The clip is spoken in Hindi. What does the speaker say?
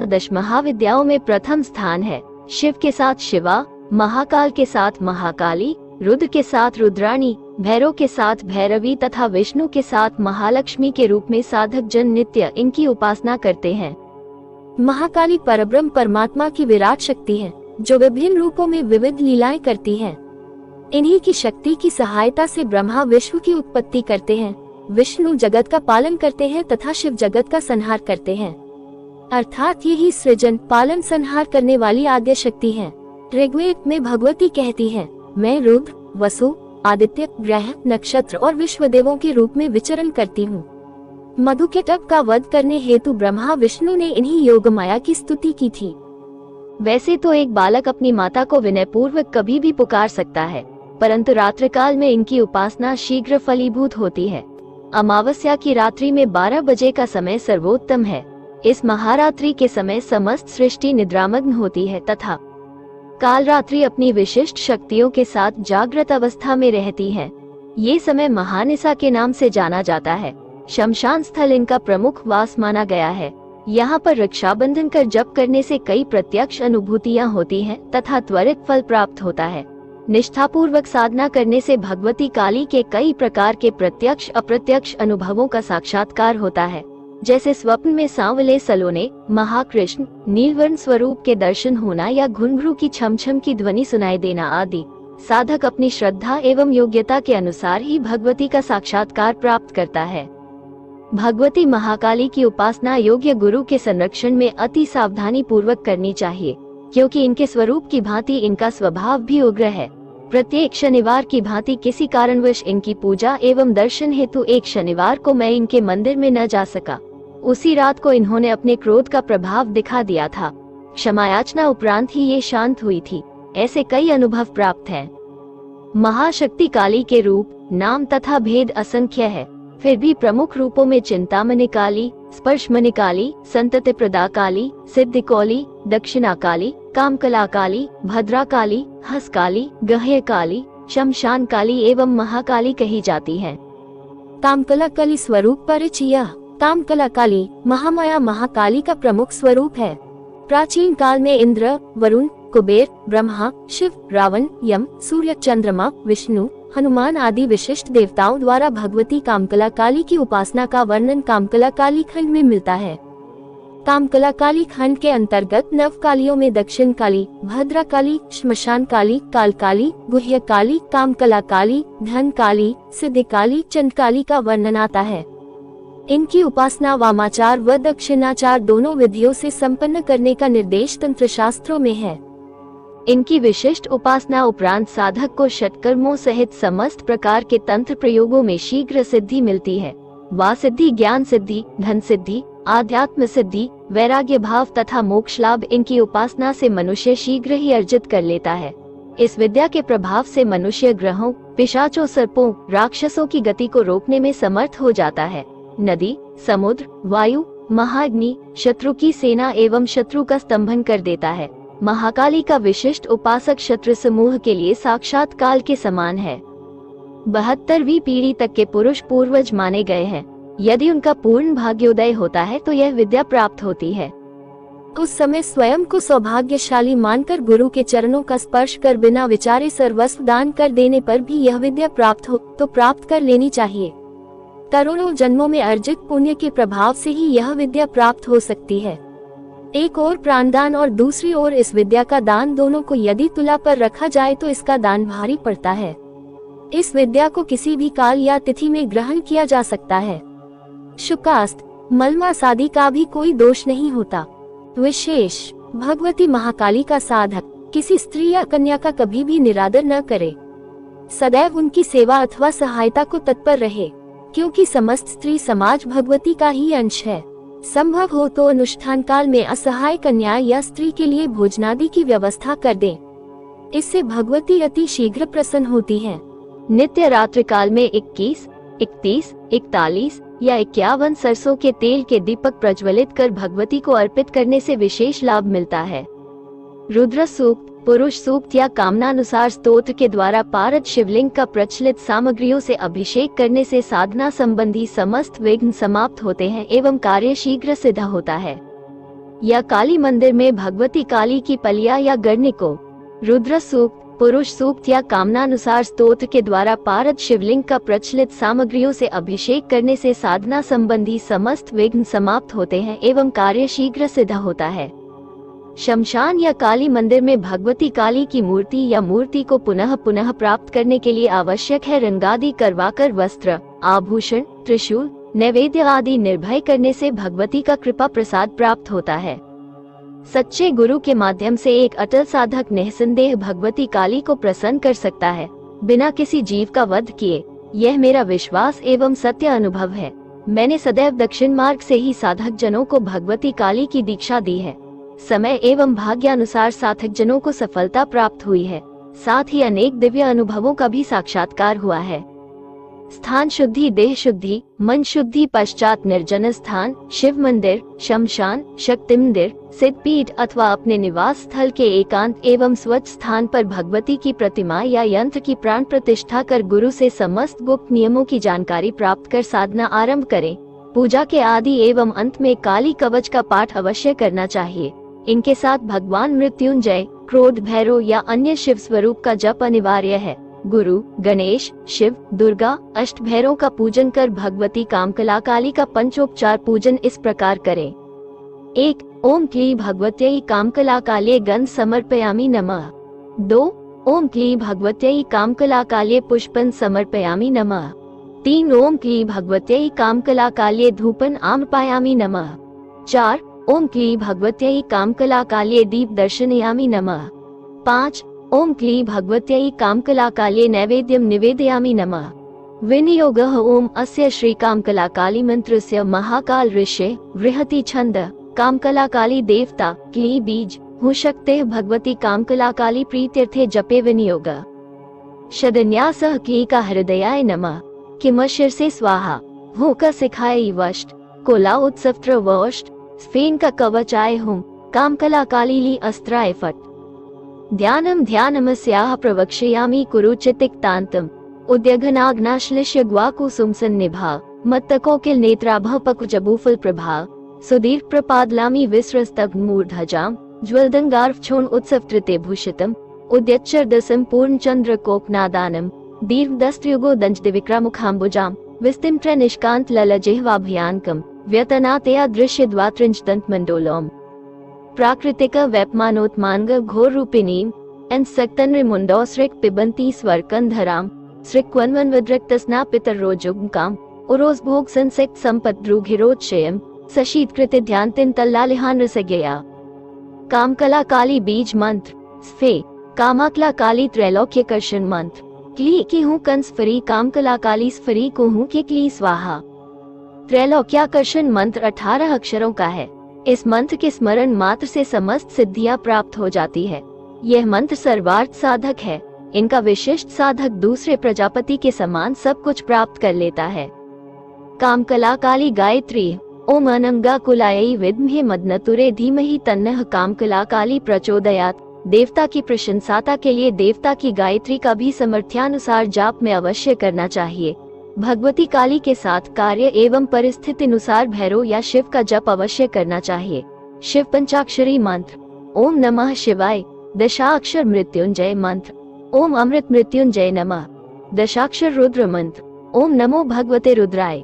अष्टादश महाविद्याओं में प्रथम स्थान है। शिव के साथ शिवा, महाकाल के साथ महाकाली, रुद्र के साथ रुद्राणी, भैरव के साथ भैरवी तथा विष्णु के साथ महालक्ष्मी के रूप में साधक जन नित्य इनकी उपासना करते हैं। महाकाली परब्रह्म परमात्मा की विराट शक्ति है, जो विभिन्न रूपों में विविध लीलाएं करती है। इन्हीं की शक्ति की सहायता से ब्रह्मा विश्व की उत्पत्ति करते हैं, विष्णु जगत का पालन करते हैं तथा शिव जगत का संहार करते हैं। अर्थात यही सृजन पालन संहार करने वाली आद्य शक्ति है। ऋग्वेद में भगवती कहती है, मैं रुद्र, वसु, आदित्य, ग्रह, नक्षत्र और विश्व देवों के रूप में विचरण करती हूँ। मधुकेटक का वध करने हेतु ब्रह्मा विष्णु ने इन्हीं योग माया की स्तुति की थी। वैसे तो एक बालक अपनी माता को विनय पूर्वक कभी भी पुकार सकता है, परंतु रात्रिकाल में इनकी उपासना शीघ्र फलीभूत होती है। अमावस्या की रात्रि में 12 बजे का समय सर्वोत्तम है। इस महारात्रि के समय समस्त सृष्टि निद्रामग्न होती है तथा काल रात्रि अपनी विशिष्ट शक्तियों के साथ जागृत अवस्था में रहती है। ये समय महानिसा के नाम से जाना जाता है। शमशान स्थल इनका प्रमुख वास माना गया है। यहाँ पर रक्षाबंधन कर जप करने से कई प्रत्यक्ष अनुभूतियाँ होती हैं तथा त्वरित फल प्राप्त होता है। निष्ठापूर्वक साधना करने से भगवती काली के कई प्रकार के प्रत्यक्ष अप्रत्यक्ष अनुभवों का साक्षात्कार होता है, जैसे स्वप्न में सांवले सलोने, महाकृष्ण, नीलवर्ण स्वरूप के दर्शन होना या घुंघरू की छमछम की ध्वनि सुनाई देना आदि। साधक अपनी श्रद्धा एवं योग्यता के अनुसार ही भगवती का साक्षात्कार प्राप्त करता है। भगवती महाकाली की उपासना योग्य गुरु के संरक्षण में अति सावधानी पूर्वक करनी चाहिए, क्योंकि इनके स्वरूप की भांति इनका स्वभाव भी उग्र है। प्रत्येक शनिवार की भांति किसी कारणवश इनकी पूजा एवं दर्शन हेतु एक शनिवार को मैं इनके मंदिर में न जा सका। उसी रात को इन्होंने अपने क्रोध का प्रभाव दिखा दिया था। क्षमायाचना उपरांत ही ये शांत हुई थी। ऐसे कई अनुभव प्राप्त हैं। महाशक्ति काली के रूप, नाम तथा भेद असंख्य है, फिर भी प्रमुख रूपों में चिंतामणि काली, स्पर्शमणि काली, संतति प्रदा काली, सिद्धिकौली, दक्षिणा काली, कामकला काली, भद्रा काली, हंस काली, गह्य काली, शमशान काली एवं महाकाली कही जाती है। कामकला काली स्वरूप परिचय। कामकला काली महामाया महाकाली का प्रमुख स्वरूप है। प्राचीन काल में इंद्र, वरुण, कुबेर, ब्रह्मा, शिव, रावण, यम, सूर्य, चंद्रमा, विष्णु, हनुमान आदि विशिष्ट देवताओं द्वारा भगवती कामकला काली की उपासना का वर्णन कामकला काली खंड में मिलता है। कामकला काली खंड के अंतर्गत नव कालियों में दक्षिण काली, भद्रा काली, श्मशान काली, काल काली, गुह्य काली, कामकला काली, धन काली, सिद्धि काली, चंड काली का वर्णन आता है। इनकी उपासना वामाचार व दक्षिणाचार दोनों विधियों से संपन्न करने का निर्देश तंत्र शास्त्रों में है। इनकी विशिष्ट उपासना उपरांत साधक को षटकर्मों सहित समस्त प्रकार के तंत्र प्रयोगों में शीघ्र सिद्धि मिलती है। वा सिद्धि, ज्ञान सिद्धि, धन सिद्धि, आध्यात्म सिद्धि, वैराग्य भाव तथा मोक्ष लाभ इनकी उपासना से मनुष्य शीघ्र ही अर्जित कर लेता है। इस विद्या के प्रभाव से मनुष्य ग्रहों, पिशाचों, सर्पों, राक्षसों की गति को रोकने में समर्थ हो जाता है। नदी, समुद्र, वायु, महाअग्नि, शत्रु की सेना एवं शत्रु का स्तंभन कर देता है। महाकाली का विशिष्ट उपासक शत्रु समूह के लिए साक्षात काल के समान है। 72वीं पीढ़ी तक के पुरुष पूर्वज माने गए हैं। यदि उनका पूर्ण भाग्योदय होता है तो यह विद्या प्राप्त होती है। उस समय स्वयं को सौभाग्यशाली मानकर गुरु के चरणों का स्पर्श कर बिना विचारे सर्वस्व दान कर देने पर भी यह विद्या प्राप्त हो तो प्राप्त कर लेनी चाहिए। करोड़ों जन्मों में अर्जित पुण्य के प्रभाव से ही यह विद्या प्राप्त हो सकती है। एक ओर प्राणदान और दूसरी ओर इस विद्या का दान, दोनों को यदि तुला पर रखा जाए तो इसका दान भारी पड़ता है। इस विद्या को किसी भी काल या तिथि में ग्रहण किया जा सकता है। शुकास्त, मलमास आदि का भी कोई दोष नहीं होता। विशेष, भगवती महाकाली का साधक किसी स्त्री या कन्या का कभी भी निरादर न करे। सदैव उनकी सेवा अथवा सहायता को तत्पर रहे, क्योंकि समस्त स्त्री समाज भगवती का ही अंश है। संभव हो तो अनुष्ठान काल में असहाय कन्या या स्त्री के लिए भोजनादि की व्यवस्था कर दें। इससे भगवती अति शीघ्र प्रसन्न होती हैं। नित्य रात्रि काल में 21, 31, 41 या 51 सरसों के तेल के दीपक प्रज्वलित कर भगवती को अर्पित करने से विशेष लाभ मिलता है। रुद्र सूक्त, पुरुष सूक्त या कामनानुसार स्तोत्र के द्वारा पारद शिवलिंग का प्रचलित सामग्रियों से अभिषेक करने से साधना संबंधी समस्त विघ्न समाप्त होते हैं एवं कार्य शीघ्र सिद्ध होता है। या काली मंदिर में भगवती काली की पलिया या गढ़ने को रुद्र सूक्त, पुरुष सूक्त या कामनानुसार स्तोत्र के द्वारा पारद शिवलिंग का प्रचलित सामग्रियों से अभिषेक करने से साधना संबंधी समस्त विघ्न समाप्त होते हैं एवं कार्य शीघ्र सिद्ध होता है। शमशान या काली मंदिर में भगवती काली की मूर्ति या मूर्ति को पुनः पुनः प्राप्त करने के लिए आवश्यक है रंगादि करवाकर वस्त्र, आभूषण, त्रिशूल, नैवेद्य आदि निर्भय करने से भगवती का कृपा प्रसाद प्राप्त होता है। सच्चे गुरु के माध्यम से एक अटल साधक निःसंदेह भगवती काली को प्रसन्न कर सकता है, बिना किसी जीव का वध किए। यह मेरा विश्वास एवं सत्य अनुभव है। मैंने सदैव दक्षिण मार्ग से ही साधक जनों को भगवती काली की दीक्षा दी है। समय एवं भाग्यानुसार साधक जनों को सफलता प्राप्त हुई है। साथ ही अनेक दिव्य अनुभवों का भी साक्षात्कार हुआ है। स्थान शुद्धि, देह शुद्धि, मन शुद्धि पश्चात निर्जन स्थान, शिव मंदिर, शमशान, शक्ति मंदिर, सिद्धपीठ अथवा अपने निवास स्थल के एकांत एवं स्वच्छ स्थान पर भगवती की प्रतिमा या यंत्र की प्राण प्रतिष्ठा कर गुरु से समस्त गुप्त नियमों की जानकारी प्राप्त कर साधना आरंभ करें। पूजा के आदि एवं अंत में काली कवच का पाठ अवश्य करना चाहिए। इनके साथ भगवान मृत्युंजय, क्रोध भैरव या अन्य शिव स्वरूप का जप अनिवार्य है। गुरु, गणेश, शिव, दुर्गा, अष्ट भैरव का पूजन कर भगवती कामकला काली का पंचोपचार पूजन इस प्रकार करें। 1. ओम क्ली भगवत्यै कामकला काल्ये गंध समर्पयामि नमः। 2. ओम क्ली भगवत्यै कामकला काल्ये पुष्पं समर्पयामि नमः। 3. ओम क्ली भगवत्यै कामकला काल्ये धूपं आम्रपायामि नमः। 4. ओम क्ली भगवत्यै कामकला काल्ये दीप दर्शनयामि नमः। 5. ओम क्ली भगवत्यै कामकला काल्ये नैवेद्यं निवेदयामि नमः। विनियोगः ओम अस्य श्री कामकला काली मंत्रस्य महाकाल ऋषे बृहति छंद कामकला काली देवता क्ली बीज हूँ शक्ते भगवती कामकला काली प्रीत्यर्थे जपे विनियोग। शदन्यासः क्ली का हृदयाय नमः। किम शिरसे स्वाहा हूँ का सिखाए वष्ट कोला उत्सवत्र वष्ट स्फेन का कवचाय हूँ कामकला काली ली अस्त्राय फट। ध्यानम ध्यानमस्याः प्रवक्ष्यामि कुरुचितिक्तान्तम् उद्यघनाग्नाश्लिष्य ग्वाकुसुमसन्निभा मत्तकोकिल नेत्राभः पकुजबूफल प्रभा सुदीर्घ प्रपादलामि विस्रस्तग्मूर्धजाम् ज्वलदंगार्वक्षोण उत्सवत्रिते भूषितम् उद्यच्चर्दसं पूर्णचंद्र कोकनादानम् दीर्घदस्त्रयुगो दंशदिविक्रामुखाम्बुजाम् विस्तिम्त्र निष्कांत ललजिह्वाभयानकम् व्यतनातया दृश्य द्वात्रिंशदन्तमण्डोलम् प्राकृतिक वैपमानोत्मांग घोर रूपिणीम एन सक्तनृमुंडोसृक् पिबंती स्वरकंधराम सृक्वन्वन्वद्रक्तस्ना पितरोजुगकाम उरोस भोग संसिक्त संपद्रुघिरोच्चयम सशीतकृत ध्यानतिन तल्लालिहान रसगया। कामकला काली बीज मंत्र स्फे कामाकला काली त्रैलोक्यकर्षण मंत्र क्ली की हूँ कंस फरी कामकला काली स्फरी को हूँ के क्ली स्वाहा। त्रैलोक्याकर्षण मंत्र 18 अक्षरों का है। इस मंत्र के स्मरण मात्र से समस्त सिद्धियां प्राप्त हो जाती है। यह मंत्र सर्वार्थ साधक है। इनका विशिष्ट साधक दूसरे प्रजापति के समान सब कुछ प्राप्त कर लेता है। कामकला काली गायत्री ओम अनंगा कुलायै विद्महे मदनतुरे धीमहि तन्नः कामकला काली प्रचोदयात्। देवता की प्रशंसाता के लिए देवता की गायत्री का भी सामर्थ्यानुसार जाप में अवश्य करना चाहिए। भगवती काली के साथ कार्य एवं परिस्थिति अनुसार भैरव या शिव का जप अवश्य करना चाहिए। शिव पंचाक्षरी मंत्र ओम नमः शिवाय। दशाक्षर मृत्युंजय मंत्र ओम अमृत मृत्युंजय नमः। दशाक्षर रुद्र मंत्र ओम नमो भगवते रुद्राय।